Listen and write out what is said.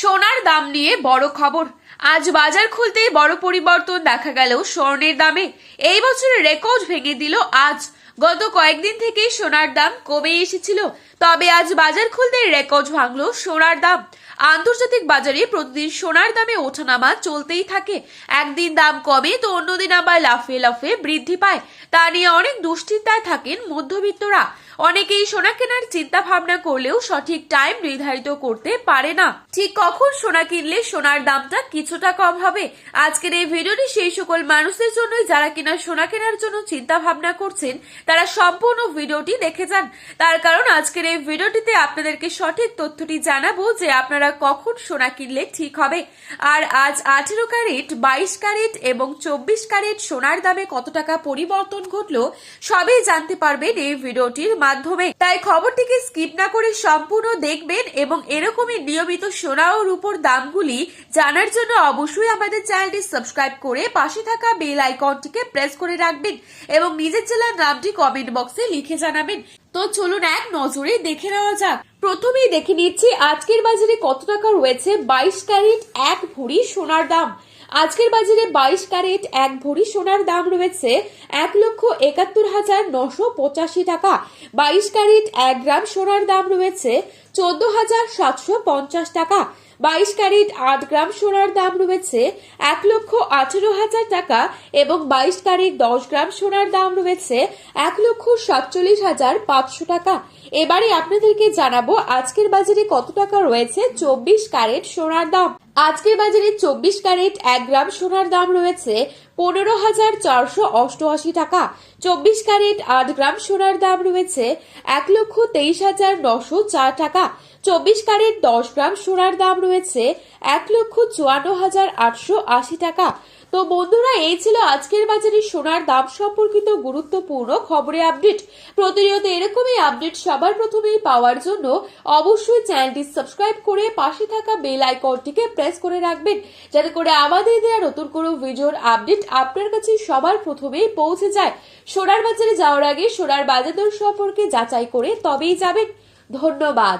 সোনার দাম নিয়ে বড় খবর। আজ বাজার খুলতেই বড় পরিবর্তন দেখা গেল স্বর্ণের দামে। এই বছরের রেকর্ড ভেঙে দিল আজ। গত কয়েকদিন থেকে সোনার দাম কমে এসেছিল, তবে আজ বাজার খুলতেই রেকর্ড ভাঙল সোনার দাম। আন্তর্জাতিক বাজারে প্রতিদিন সোনার দামে ওঠানামা চলতেই থাকে। একদিন দাম কমে তো অন্যদিন আবার লাফে লাফে বৃদ্ধি পায়। তা নিয়ে অনেক দুশ্চিন্তায় থাকেন মধ্যবিত্তরা। অনেকেই সোনা কেনার চিন্তা ভাবনা করলেও সঠিক টাইম নির্ধারিত করতে পারে না, ঠিক কখন সোনা কিনলে সোনার দামটা কিছুটা কম হবে। আজকের এই ভিডিওটি সেই সকল মানুষদের জন্য যারা কিনা সোনা কেনার জন্য চিন্তা ভাবনা করছেন, তারা সম্পূর্ণ ভিডিওটি দেখে যান। তার কারণ আজকের এই ভিডিওটিতে আপনাদেরকে সঠিক তথ্যটি জানাবো যে আপনারা কখন সোনা কিনলে ঠিক হবে। আর আজ 18 ক্যারেট, 22 ক্যারেট এবং 24 ক্যারেট সোনার দামে কত টাকা পরিবর্তন ঘটলো সবই জানতে পারবেন এই ভিডিওটির মাধ্যমে। তাই খবরটিকে স্কিপ না করে সম্পূর্ণ দেখবেন এবং এরকমই নিয়মিত সোনা ও রূপোর দামগুলি জানার জন্য অবশ্যই আমাদের চ্যানেলটি সাবস্ক্রাইব করে পাশে থাকা বেল আইকনটিকে প্রেস করে রাখবেন এবং নিজের জেলার নামটি কমেন্ট বক্সে লিখে জানাবেন। তো চলুন এক নজরে দেখে নেওয়া যাক। প্রথমেই দেখে নিচ্ছি আজকের বাজারে কত টাকা রয়েছে 22 ক্যারেট 1 ভরি সোনার দাম। আজকের বাজারে 22 ক্যারেট 1 ভরি সোনার দাম রয়েছে 1,71,985 টাকা। 22 ক্যারেট 1 গ্রাম সোনার দাম রয়েছে 14,750 টাকা। 22 ক্যারেট 8 গ্রাম সোনার দাম রয়েছে 1,18,000 টাকা এবং 22 ক্যারেট 10 গ্রাম সোনার দাম রয়েছে 1,47,500 টাকা। এবারে আপনাদেরকে জানাবো আজকের বাজারে কত টাকা রয়েছে 24 ক্যারেট সোনার দাম। আজকের বাজারে 24 ক্যারেট 1 গ্রাম সোনার দাম রয়েছে 15,488 টাকা। 24 ক্যারেট 8 গ্রাম সোনার দাম রয়েছে 1,23,904 টাকা। 24 ক্যারেট 10 গ্রাম সোনার দাম রয়েছে 1,54,880 টাকা। তো বন্ধুরা, এই ছিল আজকের বাজারে সোনার দাম সম্পর্কিত গুরুত্বপূর্ণ খবরের আপডেট। প্রতিনিয়ত এরকমই আপডেট সবার প্রথমেই পাওয়ার জন্য অবশ্যই চ্যানেলটি সাবস্ক্রাইব করে পাশে থাকা বেল আইকনটিকে প্রেস করে রাখবেন, যাতে করে আমাদের দেওয়া নতুন কোনো ভিডিওর আপডেট আপনার কাছে সবার প্রথমেই পৌঁছে যায়। সোনার বাজারে যাওয়ার আগে সোনার বাজার দর সম্পর্কে যাচাই করে তবেই যাবেন। ধন্যবাদ।